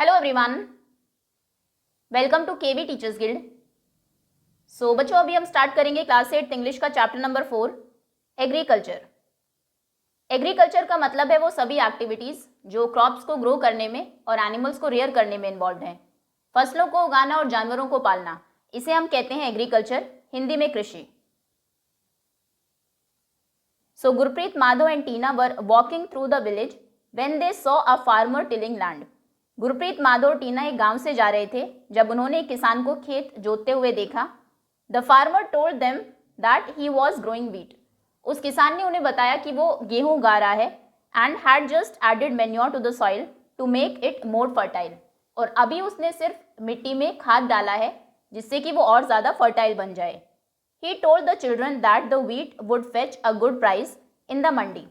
Hello everyone, welcome to KV teachers guild. So बच्चों, अभी हम स्टार्ट करेंगे क्लास 8 इंग्लिश का चैप्टर नंबर 4 एग्रीकल्चर। एग्रीकल्चर का मतलब है वो सभी एक्टिविटीज़ जो क्रॉप्स को ग्रो करने में और एनिमल्स को रियर करने में इन्वॉल्व हैं। फसलों को उगाना और जानवरों को पालना, इसे हम कहते हैं एग्रीकल्चर, हिंदी में कृषि। So Gurpreet, Madhav and Tina were walking through the village when they saw a farmer tilling land. Gurpreet, Madhav और टीना एक गांव से जा रहे थे जब उन्होंने एक किसान को खेत जोतते हुए देखा। The farmer told them that he was growing wheat. उस किसान ने उन्हें बताया कि वो गेहूं उगा रहा है and had just added manure to the soil to make it more fertile. और अभी उसने सिर्फ मिट्टी में खाद डाला है जिससे कि वो और ज़्यादा फर्टाइल बन जाए। He told the children that the wheat would fetch a good price in the मंडी।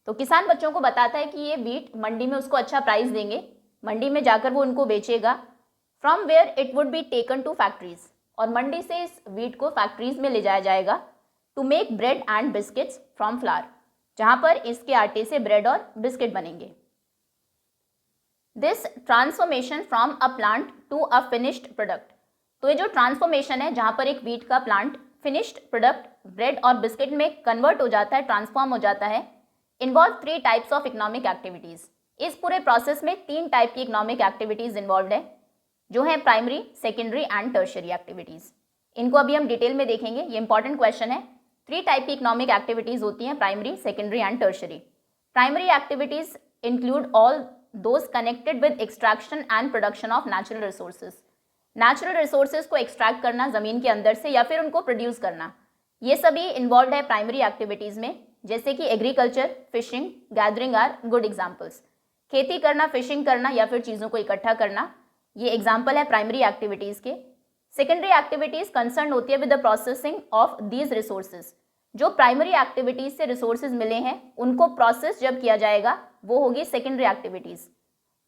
तो किसान बच्चों को बताता है कि ये व्हीट मंडी में उसको अच्छा प्राइस देंगे, मंडी में जाकर वो उनको बेचेगा। From where it would be taken to factories, और मंडी से इस व्हीट को फैक्ट्रीज में ले जाया जाएगा। To make bread and biscuits from flour, जहाँ पर इसके आटे से ब्रेड और बिस्किट बनेंगे। This transformation from a plant to a finished product. तो ये जो ट्रांसफॉर्मेशन है जहाँ पर एक व्हीट का प्लांट फिनिश्ड प्रोडक्ट ब्रेड और बिस्किट में कन्वर्ट हो जाता है, ट्रांसफॉर्म हो जाता है, involve 3 types of economic activities. इस पूरे प्रोसेस में 3 टाइप की इकोनॉमिक एक्टिविटीज़ इन्वॉल्व है, जो है primary, secondary and tertiary activities. इनको अभी हम डिटेल में देखेंगे, ये इंपॉर्टेंट क्वेश्चन है। 3 टाइप की इकोनॉमिक एक्टिविटीज़ होती हैं, primary, secondary and tertiary. Primary activities include all those connected with extraction and production of natural resources. Natural resources को एक्सट्रैक्ट करना ज़मीन के अंदर से या फिर उनको प्रोड्यूस करना, ये सभी इन्वॉल्व है प्राइमरी एक्टिविटीज़ में, जैसे कि agriculture, fishing, gathering are good examples. खेती करना, फिशिंग करना या फिर चीज़ों को इकट्ठा करना, ये एग्जाम्पल है प्राइमरी एक्टिविटीज़ के। सेकेंडरी एक्टिविटीज़ कंसर्न होती है with the processing of these resources. जो प्राइमरी एक्टिविटीज़ से रिसोर्सेज मिले हैं उनको प्रोसेस जब किया जाएगा वो होगी secondary activities.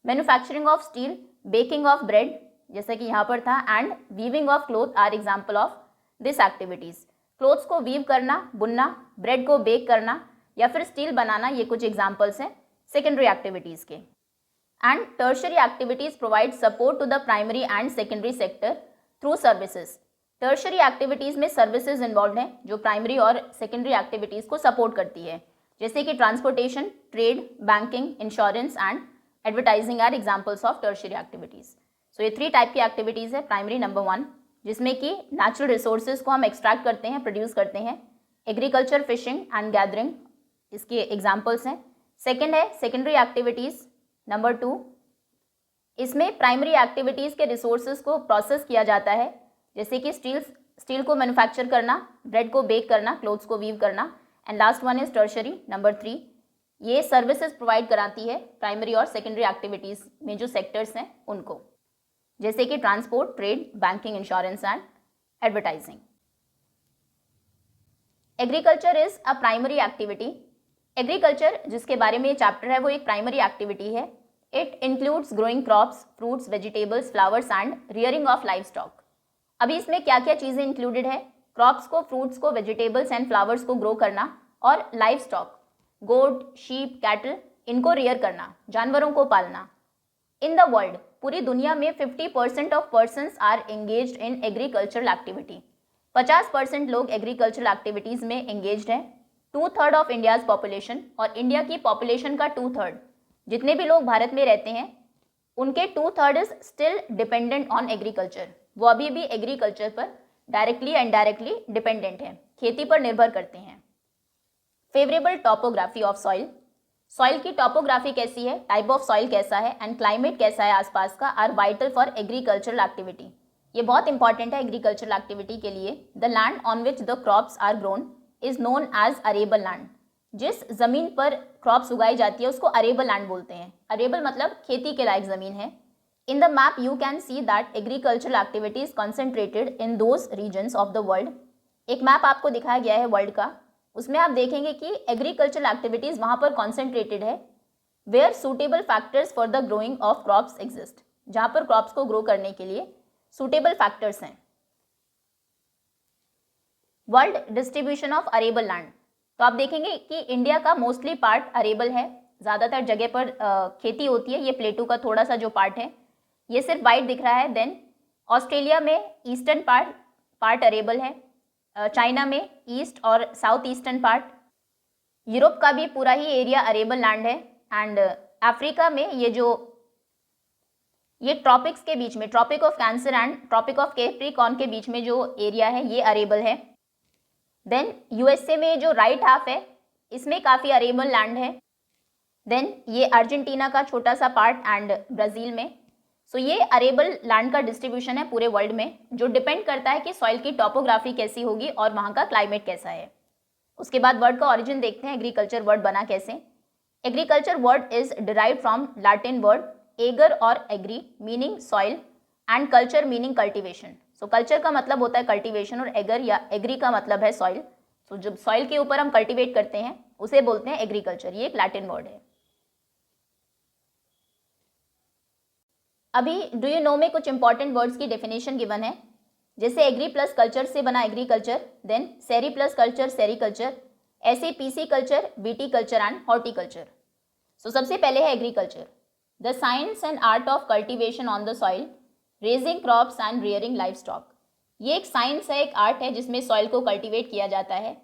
Manufacturing of steel, baking of bread, जैसे कि यहाँ पर था, and weaving of cloth are example of this activities. Clothes को वीव करना, बुनना, ब्रेड को बेक करना या फिर स्टील बनाना, ये कुछ एग्जाम्पल्स हैं सेकेंडरी एक्टिविटीज़ के। And tertiary activities provide support to the primary and secondary sector through services. Tertiary activities में सर्विसेज इन्वॉल्व हैं जो प्राइमरी और सेकेंडरी एक्टिविटीज़ को सपोर्ट करती है, जैसे कि transportation, trade, banking, insurance and advertising are examples of tertiary activities. So ये 3 टाइप की एक्टिविटीज़ है। प्राइमरी नंबर 1, जिसमें कि नेचुरल रिसोर्सेज को हम एक्सट्रैक्ट करते हैं, प्रोड्यूस करते हैं। एग्रीकल्चर, फिशिंग एंड गैदरिंग इसके एग्जाम्पल्स हैं। सेकेंड है सेकेंडरी एक्टिविटीज़ नंबर 2, इसमें प्राइमरी एक्टिविटीज़ के रिसोर्सेज को प्रोसेस किया जाता है, जैसे कि स्टील को मैन्युफैक्चर करना, ब्रेड को बेक करना, क्लोथ्स को वीव करना। And last one is tertiary number 3, ये सर्विसेज प्रोवाइड कराती है प्राइमरी और सेकेंडरी एक्टिविटीज़ में जो सेक्टर्स हैं उनको, जैसे कि transport, trade, banking, insurance and advertising. Agriculture is a primary activity. Agriculture जिसके बारे में ये चैप्टर है वो एक प्राइमरी एक्टिविटी है। It includes growing crops, fruits, vegetables, flowers and rearing of live stock. अभी इसमें क्या क्या चीज़ें इंक्लूडेड है? क्रॉप्स को, फ्रूट्स को, वेजिटेबल्स एंड फ्लावर्स को ग्रो करना, और लाइव स्टॉक, गोट, शीप, कैटल, इनको रियर करना, जानवरों को पालना। इन द वर्ल्ड, पूरी दुनिया में 50% of persons are engaged in agricultural activity. 50% लोग एग्रीकल्चरल एक्टिविटीज़ में एंगेज्ड हैं। 2/3 ऑफ इंडियाज़ पॉपुलेशन, और इंडिया की पॉपुलेशन का 2/3, जितने भी लोग भारत में रहते हैं उनके 2/3 is still dependent on agriculture. वो अभी भी एग्रीकल्चर पर डायरेक्टली एंड इनडायरेक्टली डिपेंडेंट हैं, खेती पर निर्भर करते हैं। Favourable topography of soil, soil की टॉपोग्राफी कैसी है, टाइप ऑफ सॉइल कैसा है, एंड क्लाइमेट कैसा है आसपास का, are vital for agricultural activity. ये बहुत इंपॉर्टेंट है एग्रीकल्चरल एक्टिविटी के लिए। The land on which the crops are grown is known as arable land. जिस जमीन पर क्रॉप्स उगाई जाती है उसको अरेबल लैंड बोलते हैं। अरेबल मतलब खेती के लायक जमीन है। In the map you can see that agricultural activity is concentrated in those regions of the world. एक मैप आपको दिखाया गया है वर्ल्ड का, उसमें आप देखेंगे कि एग्रीकल्चरल एक्टिविटीज़ वहाँ पर कॉन्सेंट्रेटेड है where suitable factors for the growing of crops exist, जहाँ पर क्रॉप्स को ग्रो करने के लिए सूटेबल फैक्टर्स हैं। World distribution of arable land, तो आप देखेंगे कि इंडिया का मोस्टली पार्ट अरेबल है, ज़्यादातर जगह पर खेती होती है। ये प्लेटू का थोड़ा सा जो पार्ट है ये सिर्फ वाइट दिख रहा है। देन ऑस्ट्रेलिया में ईस्टर्न पार्ट अरेबल है, चाइना में ईस्ट और साउथ ईस्टर्न पार्ट, यूरोप का भी पूरा ही एरिया अरेबल लैंड है, एंड अफ्रीका में ये ट्रॉपिक्स के बीच में, tropic of Cancer and tropic of Capricorn के बीच में जो एरिया है ये अरेबल है। देन यूएसए में जो राइट हाफ है इसमें काफ़ी अरेबल लैंड है। देन ये अर्जेंटीना का छोटा सा पार्ट एंड ब्राज़ील में। सो ये अरेबल लैंड का डिस्ट्रीब्यूशन है पूरे वर्ल्ड में, जो डिपेंड करता है कि सॉइल की टॉपोग्राफी कैसी होगी और वहाँ का क्लाइमेट कैसा है। उसके बाद वर्ड का ओरिजिन देखते हैं, एग्रीकल्चर वर्ड बना कैसे। Agriculture word is derived from Latin word ager और agri meaning soil and culture meaning cultivation. So culture का मतलब होता है कल्टीवेशन और एगर या एग्री का मतलब है सॉइल। सो जब सॉइल के ऊपर हम कल्टीवेट करते हैं उसे बोलते हैं एग्रीकल्चर। ये एक लैटिन वर्ड है। अभी डू यू नो में कुछ इंपॉर्टेंट वर्ड्स की डेफिनेशन गिवन है, जैसे एग्री प्लस कल्चर से बना agriculture, then seri plus culture sericulture, ऐसे pisci culture, viti culture and horticulture. So सबसे पहले है agriculture, the science and art of cultivation on the soil, raising crops and rearing livestock. ये एक science है, एक आर्ट है जिसमें सॉइल को कल्टीवेट किया जाता है,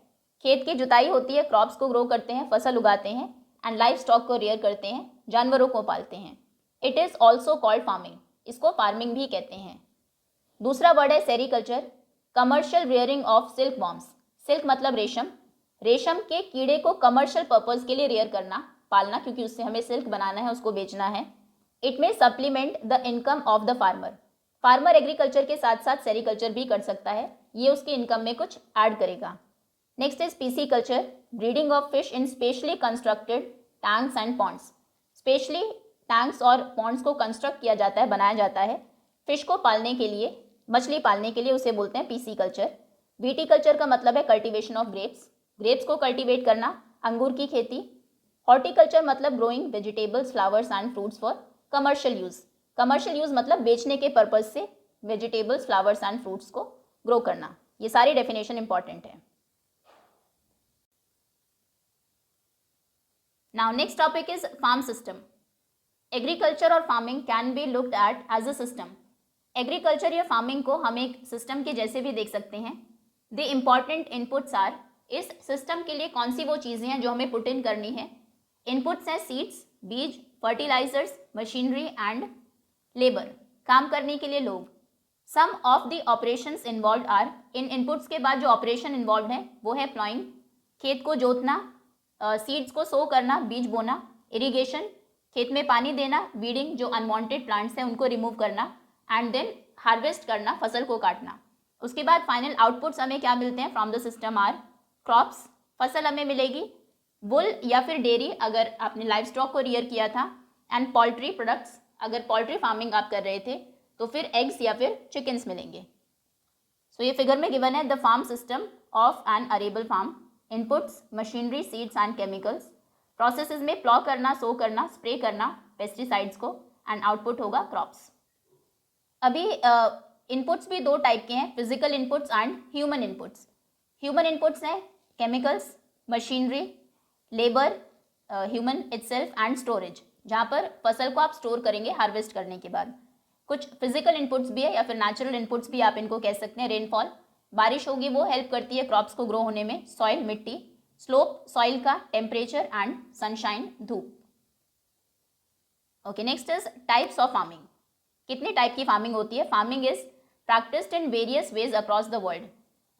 खेत की जुताई होती है, क्रॉप्स को ग्रो करते हैं, फसल उगाते हैं, एंड लाइफ स्टॉक को रियर करते हैं, जानवरों को पालते हैं। It is also called farming, इसको फार्मिंग भी कहते हैं। दूसरा वर्ड है sericulture, commercial rearing of silk worms. Silk मतलब रेशम, रेशम के कीड़े को कमर्शियल पर्पस के लिए रियर करना, पालना, क्योंकि उससे हमें सिल्क बनाना है, उसको बेचना है। इट में supplement the income of the farmer. Farmer agriculture के साथ साथ सेरीकल्चर भी कर सकता है, ये उसकी इनकम में कुछ ऐड करेगा। Next is pisciculture, breeding of fish in specially constructed tanks and ponds. Specially tanks और पॉन्ड्स को कंस्ट्रक्ट किया जाता है, बनाया जाता है फिश को पालने के लिए, मछली पालने के लिए, उसे बोलते हैं पीसी कल्चर। बीटी कल्चर का मतलब है कल्टीवेशन ऑफ ग्रेप्स, ग्रेप्स को कल्टीवेट करना, अंगूर की खेती। हॉर्टिकल्चर मतलब growing vegetables, flowers and fruits for commercial use. Commercial use मतलब बेचने के पर्पज से वेजिटेबल्स, फ्लावर्स एंड फ्रूट्स को ग्रो करना। ये सारी डेफिनेशन इंपॉर्टेंट है। Now next topic is farm system. Agriculture और farming can be looked at as a system. Agriculture या फार्मिंग को हम एक सिस्टम के जैसे भी देख सकते हैं। द इम्पॉर्टेंट इनपुट्स आर, इस सिस्टम के लिए कौन सी वो चीज़ें हैं जो हमें पुट इन करनी है। इनपुट्स हैं सीड्स, बीज, फर्टिलाइजर्स, मशीनरी एंड लेबर, काम करने के लिए लोग। Some of the operations involve are, इन इनपुट्स के बाद जो ऑपरेशन इन्वॉल्व है वो है प्लॉइंग, खेत को जोतना, सीड्स को सो करना, बीज बोना, इरिगेशन, खेत में पानी देना, वीडिंग, जो अनवांटेड प्लांट्स हैं उनको रिमूव करना, एंड देन हार्वेस्ट करना, फसल को काटना। उसके बाद फाइनल आउटपुट्स हमें क्या मिलते हैं from the system are crops, फसल हमें मिलेगी, वुल या फिर डेयरी अगर आपने लाइव स्टॉक को रियर किया था, एंड पोल्ट्री प्रोडक्ट्स, अगर पोल्ट्री फार्मिंग आप कर रहे थे तो फिर एग्स या फिर चिकन्स मिलेंगे। सो ये फिगर में गिवन है the farm system of an arable farm, inputs, machinery, seeds and chemicals. Processes में प्लॉ करना, सो करना, स्प्रे करना पेस्टिसाइड्स को, एंड आउटपुट होगा क्रॉप्स। अभी इनपुट्स भी दो टाइप के हैं, physical inputs and human inputs. Human inputs हैं chemicals, machinery, labour, human itself and storage, जहाँ पर फसल को आप स्टोर करेंगे हार्वेस्ट करने के बाद। कुछ फिजिकल इनपुट्स भी है या फिर नेचुरल इनपुट्स भी आप इनको कह सकते हैं। रेनफॉल, बारिश होगी वो हेल्प करती है क्रॉप्स को ग्रो होने में। सॉइल, मिट्टी, स्लोप सॉइल का, टेम्परेचर एंड सनशाइन, धूप। Okay, next is types of farming. कितने टाइप की फार्मिंग होती है। Farming is practised in various ways across the world.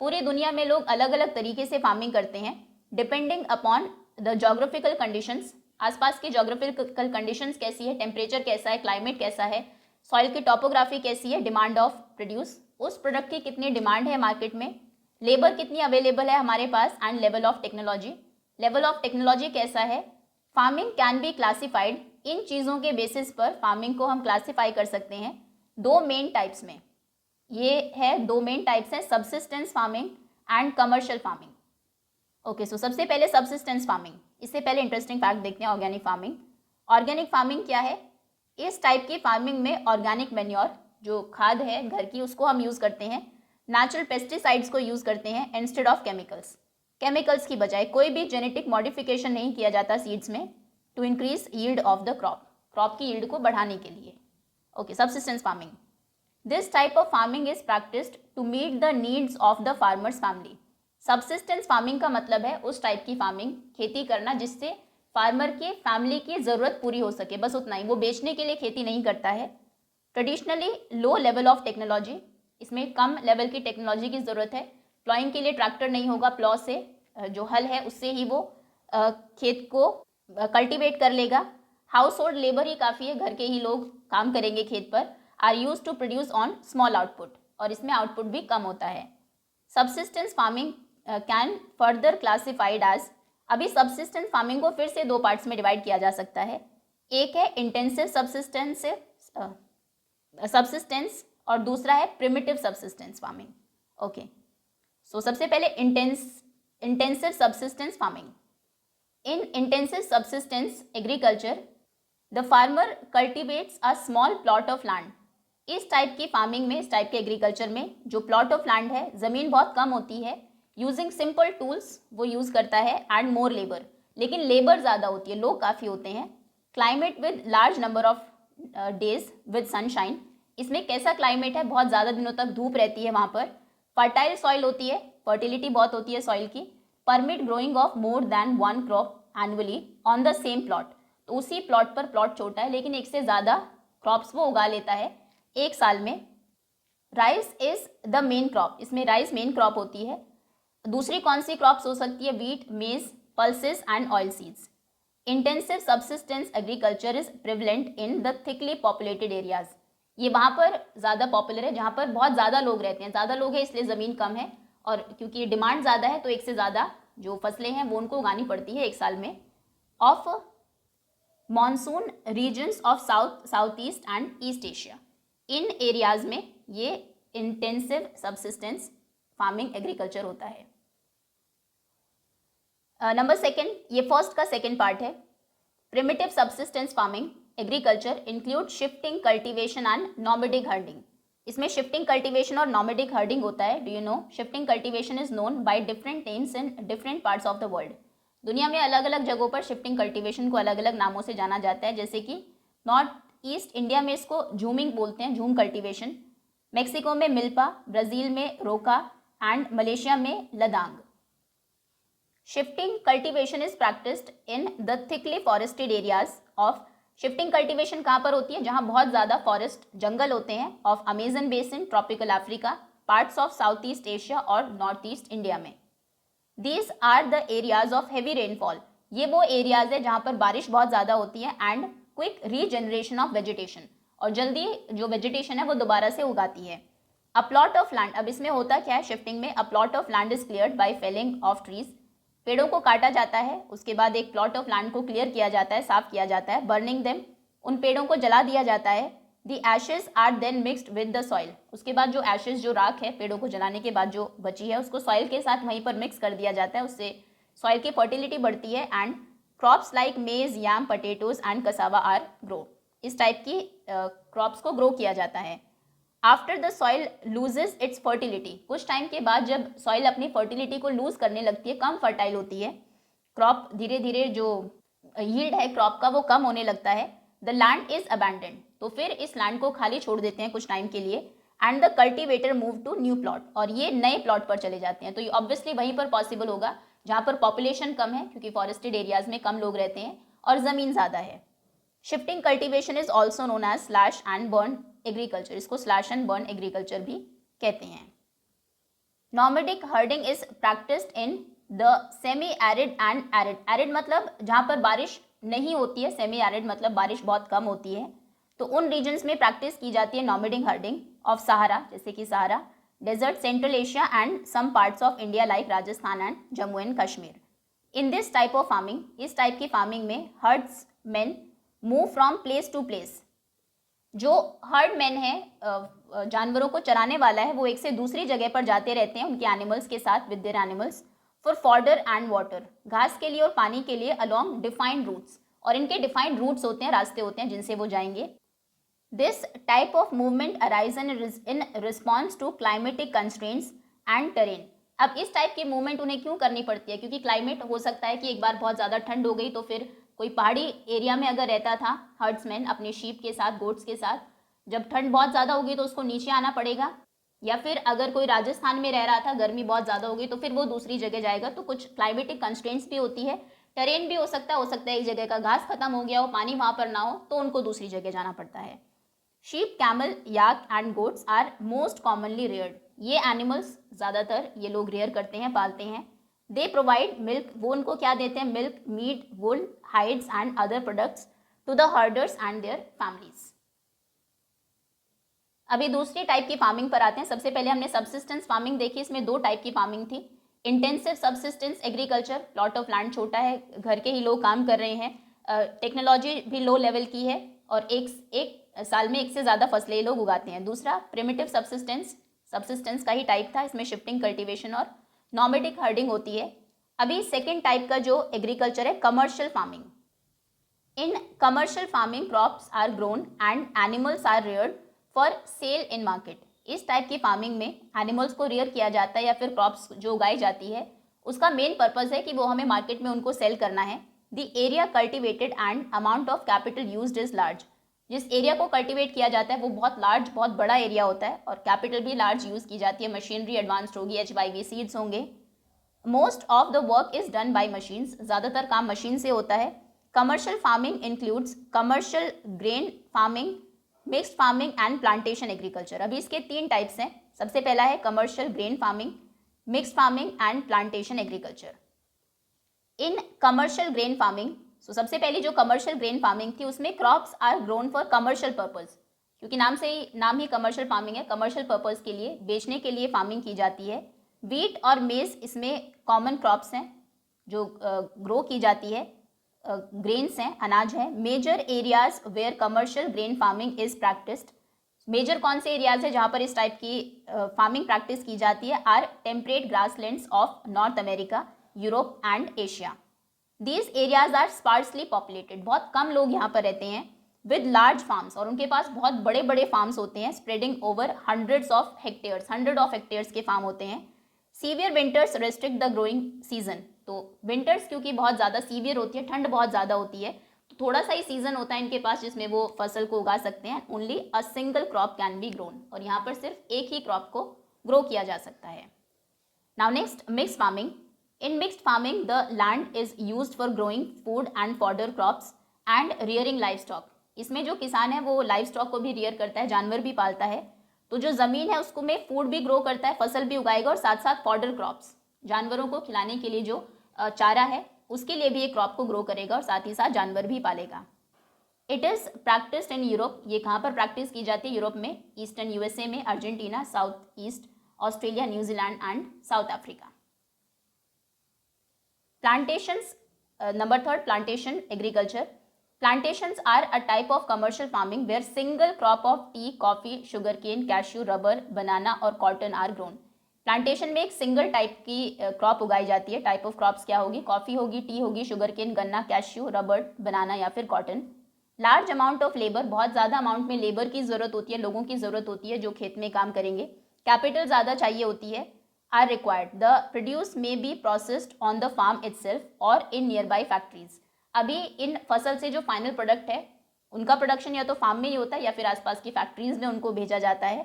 पूरी दुनिया में लोग अलग अलग तरीके से फार्मिंग करते हैं, depending upon the geographical conditions. आसपास की जोग्राफिकल कंडीशंस कैसी है, टेम्परेचर कैसा है, क्लाइमेट कैसा है, सॉइल की टॉपोग्राफी कैसी है, डिमांड ऑफ प्रोड्यूस, उस प्रोडक्ट की कितनी डिमांड है मार्केट में, लेबर कितनी अवेलेबल है हमारे पास, and level of technology. Level of technology कैसा है। फार्मिंग कैन बी क्लासिफाइड, इन चीज़ों के बेसिस पर फार्मिंग को हम क्लासीफाई कर सकते हैं दो मेन टाइप्स में। ये है दो मेन टाइप्स हैं, subsistence farming and commercial farming. Okay, so सबसे पहले सबसिस्टेंस फार्मिंग। इससे पहले इंटरेस्टिंग फैक्ट देखते हैं ऑर्गेनिक फार्मिंग। ऑर्गेनिक फार्मिंग क्या है। इस टाइप की फार्मिंग में ऑर्गेनिक मैन्योर, जो खाद है घर की, उसको हम यूज़ करते हैं। नेचुरल पेस्टिसाइड्स को यूज़ करते हैं इंस्टेड ऑफ केमिकल्स। केमिकल्स की बजाय कोई भी जेनेटिक मॉडिफिकेशन नहीं किया जाता सीड्स में, to increase yield of the crop, crop की यील्ड को बढ़ाने के लिए। Okay, subsistence farming, this type of farming is practised to meet the needs of the farmer's family. Subsistence farming का मतलब है उस टाइप की फार्मिंग, खेती करना जिससे फार्मर के फैमिली की ज़रूरत पूरी हो सके, बस उतना ही, वो बेचने के लिए खेती नहीं करता है। Traditionally low level of technology, इसमें कम लेवल की टेक्नोलॉजी की ज़रूरत है। प्लॉइंग के लिए ट्रैक्टर नहीं होगा, प्लॉ से जो हल है उससे ही वो खेत को कल्टीवेट कर लेगा। हाउस होल्ड लेबर ही काफ़ी है, घर के ही लोग काम करेंगे खेत पर। Are use to produce on small output, और इसमें आउटपुट भी कम होता है। Subsistence farming can further classified as, अभी सब्सिस्टेंस फार्मिंग को फिर से दो पार्ट्स में डिवाइड किया जा सकता है। एक है इंटेंसिव सब्सिस्टेंस और दूसरा है primitive subsistence farming. Okay, so सबसे पहले intensive subsistence farming. In intensive subsistence agriculture the farmer cultivates a small plot of land. इस टाइप की फार्मिंग में, इस टाइप के एग्रीकल्चर में जो प्लॉट ऑफ लैंड है, ज़मीन बहुत कम होती है, यूजिंग सिंपल टूल्स वो यूज़ करता है, एंड मोर लेबर, लेकिन लेबर ज़्यादा होती है, लोग काफ़ी होते हैं। Climate with large number of days with sunshine, इसमें कैसा क्लाइमेट है, बहुत ज़्यादा दिनों तक धूप रहती है वहाँ पर। फर्टाइल सॉइल होती है, फर्टिलिटी बहुत होती है सॉइल की। Permit growing of more than one crop annually on the same plot, तो उसी प्लॉट पर, प्लॉट छोटा है लेकिन एक से ज़्यादा क्रॉप्स वो उगा लेता है एक साल में। Rice is the main crop, इसमें राइस मेन क्रॉप होती है। दूसरी कौन सी क्रॉप्स हो सकती है, वीट, मेज, pulses and oil seeds. Intensive subsistence agriculture is prevalent in the thickly populated areas, ये वहाँ पर ज़्यादा पॉपुलर है जहाँ पर बहुत ज़्यादा लोग रहते हैं, ज़्यादा लोग हैं इसलिए ज़मीन कम है, और क्योंकि डिमांड ज़्यादा है तो एक से ज़्यादा जो फसलें हैं वो उनको उगानी पड़ती है एक साल में। Of monsoon regions of south east and east Asia, in areas में ये इंटेंसिव सब्सिस्टेंस फार्मिंग एग्रीकल्चर होता है। नंबर सेकेंड, ये फर्स्ट का सेकेंड पार्ट है। Primitive subsistence farming agriculture include shifting cultivation and nomadic herding, इसमें शिफ्टिंग कल्टीवेशन और nomadic herding होता है। Do you know, shifting cultivation is known by different names in different parts of the world. दुनिया में अलग अलग जगहों पर शिफ्टिंग कल्टीवेशन को अलग अलग नामों से जाना जाता है, जैसे कि नॉर्थ ईस्ट इंडिया में इसको झूमिंग बोलते हैं, झूम कल्टीवेशन। मेक्सिको में मिल्पा, ब्राज़ील में रोका एंड मलेशिया में ladang. Shifting cultivation is practised in the thickly forested areas of, shifting cultivation कहाँ पर होती है, जहाँ बहुत ज़्यादा फॉरेस्ट जंगल होते हैं, of Amazon basin, tropical Africa, parts of south east Asia और नॉर्थ ईस्ट इंडिया में। These are the areas of heavy rainfall, ये वो एरियाज है जहाँ पर बारिश बहुत ज़्यादा होती है, and quick regeneration of vegetation, और जल्दी जो वेजिटेशन है वो दोबारा से उगाती है। अ प्लॉट ऑफ लैंड, अब इसमें होता क्या है शिफ्टिंग में, a plot of land is cleared by felling of trees, पेड़ों को काटा जाता है, उसके बाद एक प्लॉट ऑफ लैंड को क्लियर किया जाता है, साफ किया जाता है। बर्निंग देम, उन पेड़ों को जला दिया जाता है। The ashes are then mixed with the soil, उसके बाद जो एशेज, जो राख है पेड़ों को जलाने के बाद जो बची है, उसको सॉइल के साथ वहीं पर मिक्स कर दिया जाता है, उससे सॉइल की फर्टिलिटी बढ़ती है, and crops like maize, yam, potatoes and cassava are grow, इस टाइप की क्रॉप्स को ग्रो किया जाता है। After the soil loses its fertility, कुछ टाइम के बाद जब सॉइल अपनी फर्टिलिटी को लूज करने लगती है, कम फर्टाइल होती है, क्रॉप धीरे धीरे जो यील्ड है क्रॉप का वो कम होने लगता है। द लैंड इज अबैंडन्ड, तो फिर इस लैंड को खाली छोड़ देते हैं कुछ टाइम के लिए, and the cultivator move to new plot, और ये नए प्लॉट पर चले जाते हैं। तो ये ऑब्वियसली वहीं पर पॉसिबल होगा जहाँ पर पॉपुलेशन कम है, क्योंकि फॉरेस्टेड एरियाज में कम लोग रहते हैं और ज़मीन ज़्यादा है। Shifting cultivation is also known as slash and burn agriculture, इसको स्लैश एंड बर्न एग्रीकल्चर भी कहते हैं। Nomadic herding is practised in the semi arid and arid, arid मतलब जहाँ पर बारिश नहीं होती है, सेमी एरिड मतलब बारिश बहुत कम होती है, तो उन रीजन्स में प्रैक्टिस की जाती है नॉमेडिक हर्डिंग ऑफ सहारा, जैसे कि Sahara desert, central Asia and some parts of India like Rajasthan and Jammu and Kashmir. In this type of farming, इस टाइप की फार्मिंग में herdsmen move from place to place, जो herdsman है जानवरों को चराने वाला है, वो एक से दूसरी जगह पर जाते रहते हैं उनके एनिमल्स के साथ, with their animals, for fodder and water, घास के लिए और पानी के लिए, अलॉन्ग डिफाइंड रूट्स, और इनके डिफाइंड रूट्स होते हैं, रास्ते होते हैं जिनसे वो जाएंगे। This type of movement arise in response to climatic constraints and terrain. अब इस टाइप की मूवमेंट उन्हें क्यों करनी पड़ती है, क्योंकि क्लाइमेट हो सकता है कि एक बार बहुत ज़्यादा ठंड हो गई, तो फिर कोई पहाड़ी एरिया में अगर रहता था हर्ड्समैन अपने शीप के साथ, गोट्स के साथ, जब ठंड बहुत ज़्यादा होगी तो उसको नीचे आना पड़ेगा, या फिर अगर कोई राजस्थान में रह रहा था, गर्मी बहुत ज़्यादा होगी तो फिर वो दूसरी जगह जाएगा। तो कुछ क्लाइमेटिक कंस्ट्रेंट्स भी होती है, टेरेन भी हो सकता है एक जगह का घास खत्म हो गया हो, पानी वहाँ पर ना हो, तो उनको दूसरी जगह जाना पड़ता है। Sheep, camel, yak and goats are most commonly reared. ये एनिमल्स ज़्यादातर ये लोग रेयर करते हैं, पालते हैं। दे प्रोवाइड मिल्क, वो उनको क्या देते हैं, milk, meat, wool, hides and other products to the herders and their families. अभी दूसरी टाइप की फार्मिंग पर आते हैं। सबसे पहले हमने सबसिस्टेंस फार्मिंग देखी, इसमें दो टाइप की फार्मिंग थी। Intensive subsistence agriculture, plot of land छोटा है, घर के ही लोग काम कर रहे हैं, टेक्नोलॉजी भी लो लेवल की है और एक साल में एक से ज़्यादा फसलें ये लोग उगाते हैं। दूसरा प्रिमिटिव सबसिस्टेंस का ही टाइप था, इसमें शिफ्टिंग, कल्टीवेशन और नॉमेडिक हर्डिंग होती है। अभी सेकेंड टाइप का जो एग्रीकल्चर है, commercial farming. In commercial farming crops are grown and animals are reared for sale in market. इस टाइप की फार्मिंग में एनिमल्स को रेयर किया जाता है या फिर क्रॉप्स जो उगाई जाती है उसका मेन पर्पज़ है कि वो हमें मार्केट में उनको सेल करना है। The area cultivated and amount of capital used is large. जिस एरिया को कल्टिवेट किया जाता है वो बहुत लार्ज, बहुत बड़ा एरिया होता है और कैपिटल भी लार्ज यूज़ की जाती है। मशीनरी एडवांस्ड होगी, HYV सीड्स होंगे। Most of the work is done by machines, ज़्यादातर काम मशीन से होता है। Commercial farming includes commercial grain farming, mixed farming and plantation agriculture. अभी इसके तीन टाइप्स हैं। सबसे पहला है commercial grain farming, mixed farming and plantation agriculture. In commercial grain farming, so सबसे पहली जो कमर्शियल ग्रेन फार्मिंग थी उसमें crops are grown for commercial purpose, क्योंकि नाम ही कमर्शियल फार्मिंग है, कमर्शियल पर्पज़ के लिए, बेचने के लिए फार्मिंग की जाती है। वीट और मेज इसमें कॉमन क्रॉप्स हैं जो ग्रो की जाती है, ग्रेन्स हैं, अनाज है। Major areas where commercial grain farming is practised, major कौन से एरियाज है जहाँ पर इस टाइप की फार्मिंग प्रैक्टिस की जाती है, are temperate grasslands of North America, Europe and Asia. These areas are sparsely populated, बहुत कम लोग यहाँ पर रहते हैं, विद लार्ज फार्म्स, और उनके पास बहुत बड़े बड़े फार्म्स होते हैं, spreading over hundred of hectares के फार्म होते हैं। Severe winters restrict the growing season, तो विंटर्स क्योंकि बहुत ज़्यादा सीवियर होती है, ठंड बहुत ज़्यादा होती है, तो थोड़ा सा ही सीजन होता है इनके पास जिसमें वो फसल को उगा सकते हैं। Only a single crop can be grown, और यहाँ पर सिर्फ एक ही क्रॉप को ग्रो किया जा सकता है। Now next, mixed farming. In mixed farming the land is used for growing food and fodder crops and rearing live stock. इसमें जो किसान है वो लाइव स्टॉक को भी रियर करता है, जानवर भी पालता है। तो जो ज़मीन है उसको में फूड भी ग्रो करता है, फसल भी उगाएगा, और साथ साथ फॉडर क्रॉप्स, जानवरों को खिलाने के लिए जो चारा है उसके लिए भी एक क्रॉप को ग्रो करेगा और साथ ही साथ जानवर भी पालेगा। It is practised in Europe, ये कहाँ पर प्रैक्टिस की जाती है, यूरोप में, ईस्टर्न USA में, Argentina, south east Australia, New Zealand and South Africa. Plantations, number third, plantation agriculture. Plantations are a type of commercial farming where single crop of tea, coffee, sugarcane, cashew, rubber, banana और cotton are grown. Plantation में एक single type की crop उगाई जाती है। Type of crops क्या होगी, coffee होगी, टी होगी, शुगरकेन, गन्ना, कैश्यू, रबर, बनाना या फिर cotton. Large amount of labour, बहुत ज़्यादा अमाउंट में लेबर की ज़रूरत होती है, लोगों की ज़रूरत होती है जो खेत में काम करेंगे। कैपिटल ज़्यादा चाहिए होती है। Are required, the produce may be processed on the farm itself और इन नियर बाई फैक्ट्रीज। अभी इन फसल से जो फाइनल प्रोडक्ट है उनका प्रोडक्शन या तो फार्म में ही होता है या फिर आसपास की फैक्ट्रीज में उनको भेजा जाता है।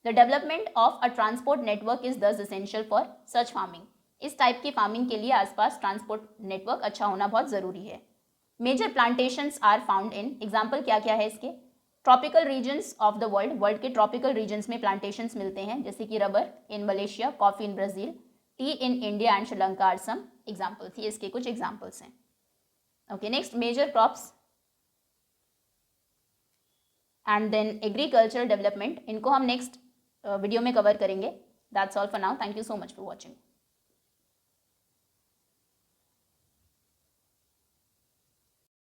The development of a transport network is दस एसेंशियल फॉर सच फार्मिंग। इस टाइप की फार्मिंग के लिए आसपास ट्रांसपोर्ट नेटवर्क अच्छा होना बहुत ज़रूरी है। Major plantations are found in, example क्या क्या है इसके, tropical regions of the world, world के ट्रॉपिकल रीजन्स में प्लांटेशंस मिलते हैं, जैसे कि rubber in Malaysia, coffee in Brazil, tea in India and Sri Lanka are some examples. ये इसके कुछ एग्जाम्पल्स हैं। Okay, next, major crops and then agriculture development, इनको हम नेक्स्ट वीडियो में कवर करेंगे। That's all for now, thank you so much for watching.